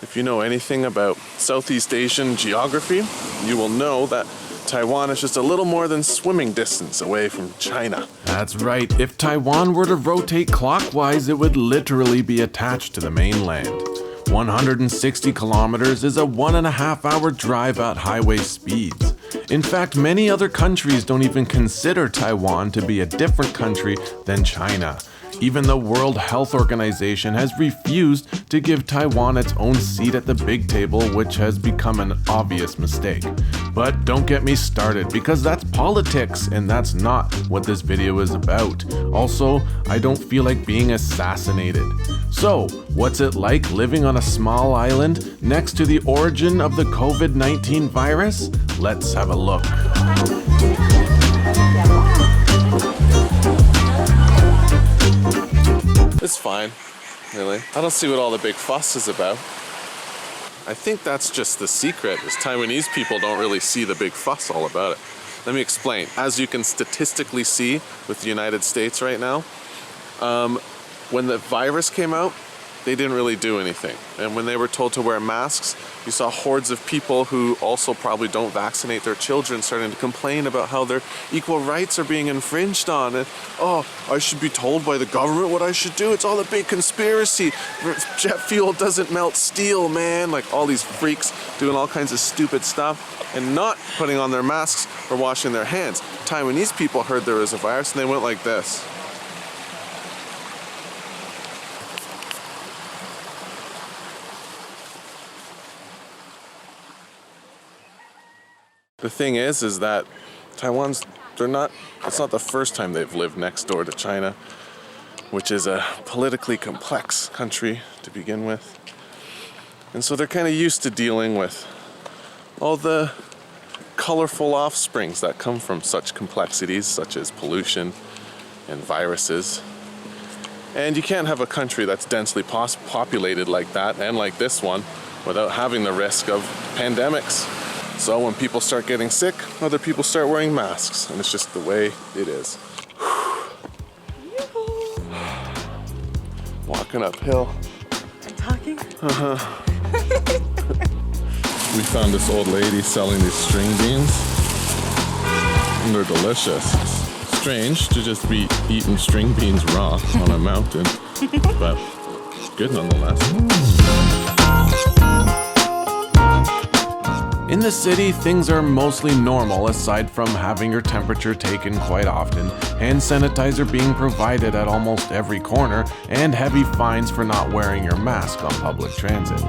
If you know anything about Southeast Asian geography, you will know that Taiwan is just a little more than swimming distance away from China. That's right. If Taiwan were to rotate clockwise, it would literally be attached to the mainland. 160 kilometers is a 1.5-hour drive at highway speeds. In fact, many other countries don't even consider Taiwan to be a different country than China. Even the World Health Organization has refused to give Taiwan its own seat at the big table, which has become an obvious mistake. But don't get me started, because that's politics, and that's not what this video is about. Also, I don't feel like being assassinated. So, what's it like living on a small island next to the origin of the COVID-19 virus? Let's have a look. It's fine, really. I don't see what all the big fuss is about. I think that's just the secret, is Taiwanese people don't really see the big fuss all about it. Let me explain. As you can statistically see with the United States right now, when the virus came out, they didn't really do anything. And when they were told to wear masks, you saw hordes of people who also probably don't vaccinate their children starting to complain about how their equal rights are being infringed on. And, oh, I should be told by the government what I should do. It's all a big conspiracy. Jet fuel doesn't melt steel, man. Like all these freaks doing all kinds of stupid stuff and not putting on their masks or washing their hands. Taiwanese people heard there was a virus and they went like this. The thing is that Taiwan's, it's not the first time they've lived next door to China, which is a politically complex country to begin with. And so they're kind of used to dealing with all the colorful offsprings that come from such complexities, such as pollution and viruses. And you can't have a country that's densely populated like that, and like this one, without having the risk of pandemics. So when people start getting sick, other people start wearing masks, and it's just the way it is. Walking uphill. I'm talking? We found this old lady selling these string beans, and they're delicious. Strange to just be eating string beans raw on a mountain, but good nonetheless. In the city, things are mostly normal aside from having your temperature taken quite often, hand sanitizer being provided at almost every corner, and heavy fines for not wearing your mask on public transit.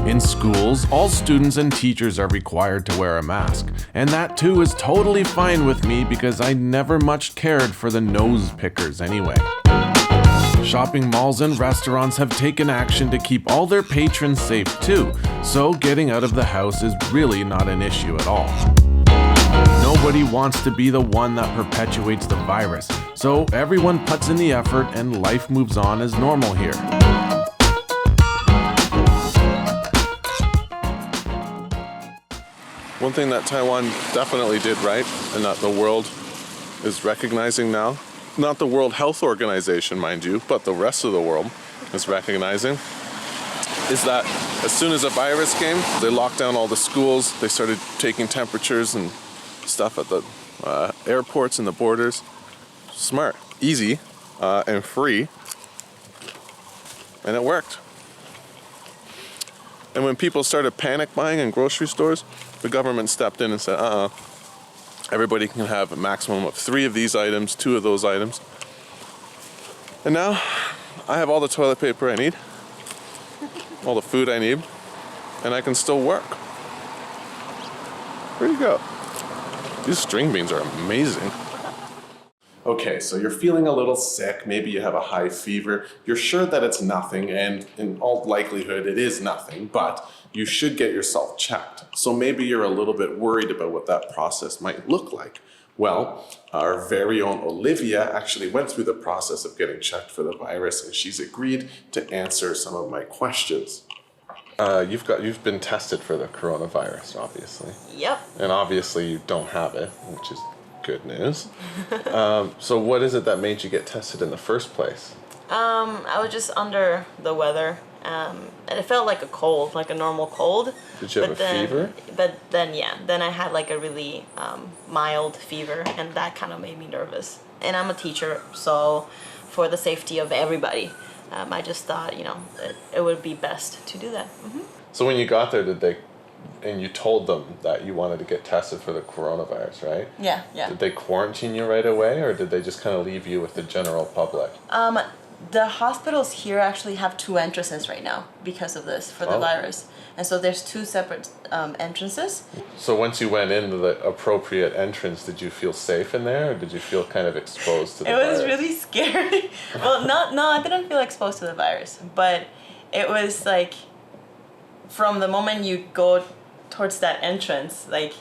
In schools, all students and teachers are required to wear a mask, and that too is totally fine with me because I never much cared for the nose pickers anyway. Shopping malls and restaurants have taken action to keep all their patrons safe too, so getting out of the house is really not an issue at all. Nobody wants to be the one that perpetuates the virus, so everyone puts in the effort and life moves on as normal here. One thing that Taiwan definitely did right, and that the world is recognizing now, not the World Health Organization, mind you, but the rest of the world is recognizing, is that as soon as a virus came, they locked down all the schools, they started taking temperatures and stuff at the airports and the borders. Smart, easy, and free, and it worked. And when people started panic buying in grocery stores, the government stepped in and said, everybody can have a maximum of 3 of these items, 2 of those items. And now, I have all the toilet paper I need, all the food I need, and I can still work. Where'd you go? These string beans are amazing. Okay, so you're feeling a little sick, maybe you have a high fever, you're sure that it's nothing, and in all likelihood it is nothing, but you should get yourself checked. So maybe you're a little bit worried about what that process might look like. Well, our very own Olivia actually went through the process of getting checked for the virus, and she's agreed to answer some of my questions. You've been tested for the coronavirus, obviously. Yep. And obviously you don't have it, which is good news. So what is it that made you get tested in the first place? I was just under the weather, And it felt like a cold, like a normal cold. Did you have a fever? But then I had like a really mild fever, and that kind of made me nervous. And I'm a teacher, so for the safety of everybody, I just thought, it would be best to do that. So when you got there, and you told them that you wanted to get tested for the coronavirus, right? Yeah. Did they quarantine you right away, or did they just kind of leave you with the general public? The hospitals here actually have 2 entrances right now because of this, for the virus. And so there's 2 separate entrances. So once you went into the appropriate entrance, did you feel safe in there, or did you feel kind of exposed to the virus? It was really scary. Well, no, I didn't feel exposed to the virus, but it was like from the moment you go towards that entrance, like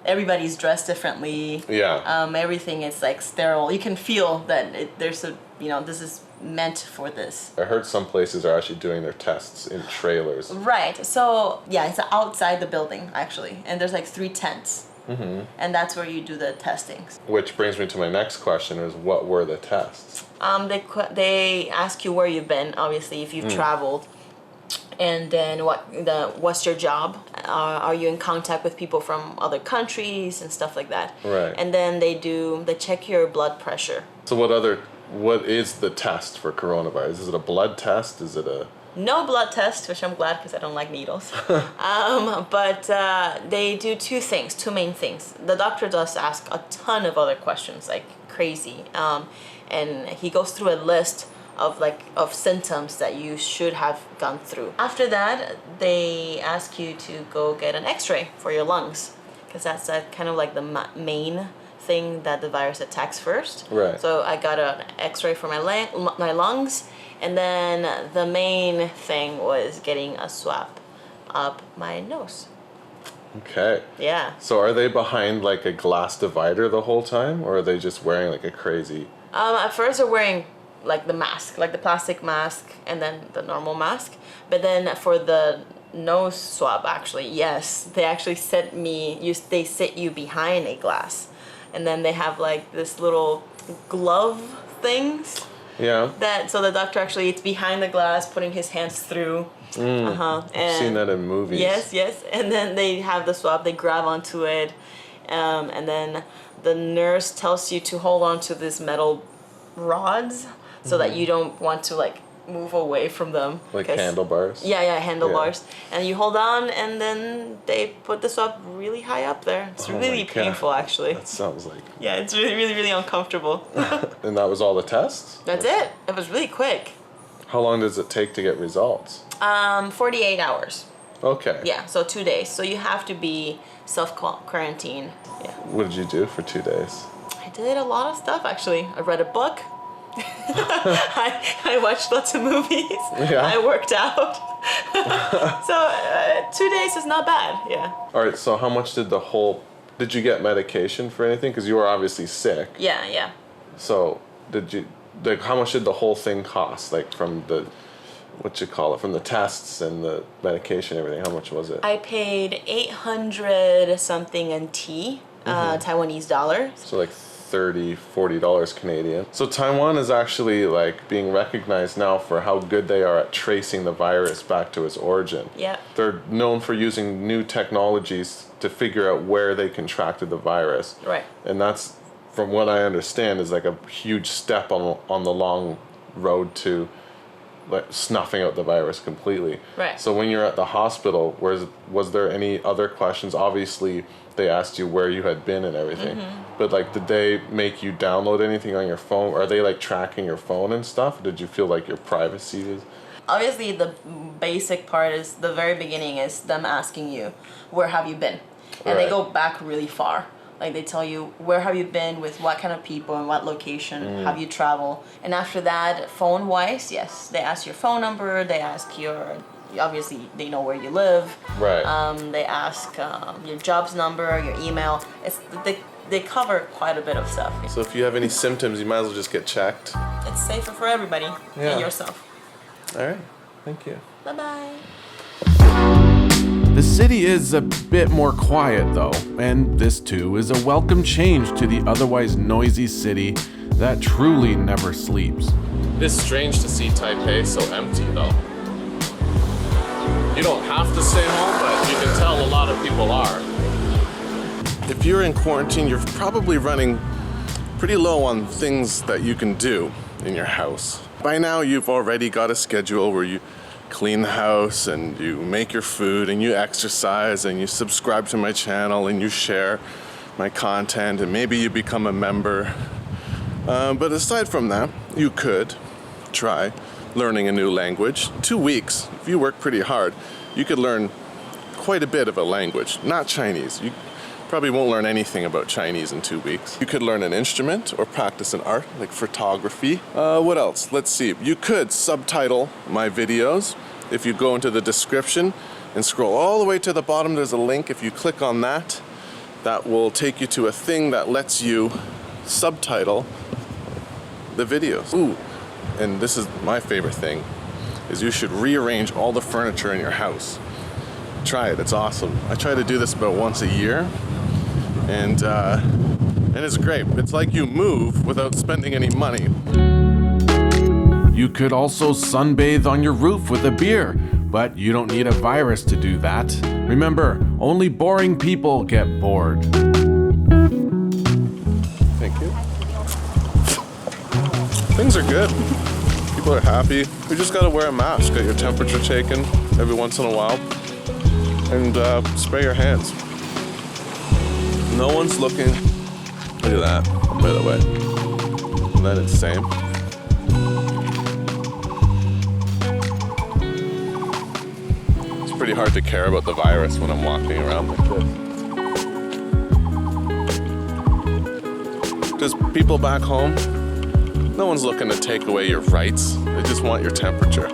everybody's dressed differently. Yeah. Everything is like sterile. You can feel that there's a, this is meant for this. I heard some places are actually doing their tests in trailers. Right. So yeah, it's outside the building actually, and there's like 3 tents, and that's where you do the testings. Which brings me to my next question: is what were the tests? They ask you where you've been, obviously, if you've traveled, and then what's your job? Are you in contact with people from other countries and stuff like that? Right. And then they check your blood pressure. So what is the test for coronavirus? Is it a blood test? Is it a... No blood test, which I'm glad because I don't like needles. But they do 2 main things. The doctor does ask a ton of other questions, like crazy. And he goes through a list of symptoms that you should have gone through. After that, they ask you to go get an x-ray for your lungs, because that's kind of like the main thing that the virus attacks first. Right. So I got an x-ray for my lungs, and then the main thing was getting a swab up my nose. Okay. Yeah. So are they behind like a glass divider the whole time, or are they just wearing like a crazy... At first they're wearing like the mask, like the plastic mask, and then the normal mask. But then for the nose swab, actually, yes, they actually they sit you behind a glass, and then they have like this little glove things. Yeah. So the doctor actually, it's behind the glass, putting his hands through. I've seen that in movies. Yes. And then they have the swab, they grab onto it, and then the nurse tells you to hold on to these metal rods so that you don't want to like move away from them. Like handlebars? Yeah, handlebars. Yeah. And you hold on, and then they put the swab really high up there. It's really painful, actually. That sounds like... Yeah, it's really, really, really uncomfortable. And that was all the tests? That's it. It was really quick. How long does it take to get results? 48 hours. Okay. Yeah, so 2 days. So you have to be self-quarantine. Yeah. What did you do for 2 days? I did a lot of stuff, actually. I read a book. I watched lots of movies. Yeah. I worked out. So 2 days is not bad. Yeah. All right. So how much did you get medication for anything? Because you were obviously sick. Yeah. So how much did the whole thing cost? Like from from the tests and the medication and everything, how much was it? I paid 800 something NT, Taiwanese dollars. So like $30-$40 Canadian. So Taiwan is actually like being recognized now for how good they are at tracing the virus back to its origin. Yeah. They're known for using new technologies to figure out where they contracted the virus. Right. And that's, from what I understand, is like a huge step on the long road to like snuffing out the virus completely. Right. So when you're at the hospital, was there any other questions? Obviously, they asked you where you had been and everything. But like, did they make you download anything on your phone? Are they like tracking your phone and stuff? Did you feel like your privacy was... Obviously, the basic part is the very beginning is them asking you, where have you been? And they go back really far. Like they tell you, where have you been, with what kind of people, and what location have you traveled? And after that, phone-wise, yes, they ask your phone number, they ask obviously they know where you live. Right. They ask your job's number, your email. They cover quite a bit of stuff. So if you have any symptoms, you might as well just get checked. It's safer for everybody and yourself. All right. Thank you. Bye-bye. The city is a bit more quiet though, and this too is a welcome change to the otherwise noisy city that truly never sleeps. It is strange to see Taipei so empty though. You don't have to stay home, but you can tell a lot of people are. If you're in quarantine, you're probably running pretty low on things that you can do in your house. By now, you've already got a schedule where you clean the house and you make your food and you exercise and you subscribe to my channel and you share my content and maybe you become a member. But aside from that, you could try learning a new language. 2 weeks, if you work pretty hard, you could learn quite a bit of a language, not Chinese. You probably won't learn anything about Chinese in 2 weeks. You could learn an instrument or practice an art like photography. What else? Let's see. You could subtitle my videos. If you go into the description and scroll all the way to the bottom, there's a link. If you click on that, that will take you to a thing that lets you subtitle the videos. Ooh, and this is my favorite thing, is you should rearrange all the furniture in your house. Try it, it's awesome. I try to do this about once a year, and it's great. It's like you move without spending any money. You could also sunbathe on your roof with a beer, but you don't need a virus to do that. Remember, only boring people get bored. Thank you. Things are good. People are happy. You just gotta wear a mask, get your temperature taken every once in a while, and spray your hands. No one's looking. Look at that, by the way. Isn't that insane? It's pretty hard to care about the virus when I'm walking around like this. Because people back home, no one's looking to take away your rights. They just want your temperature.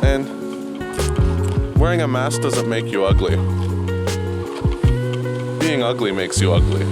And wearing a mask doesn't make you ugly. Being ugly makes you ugly.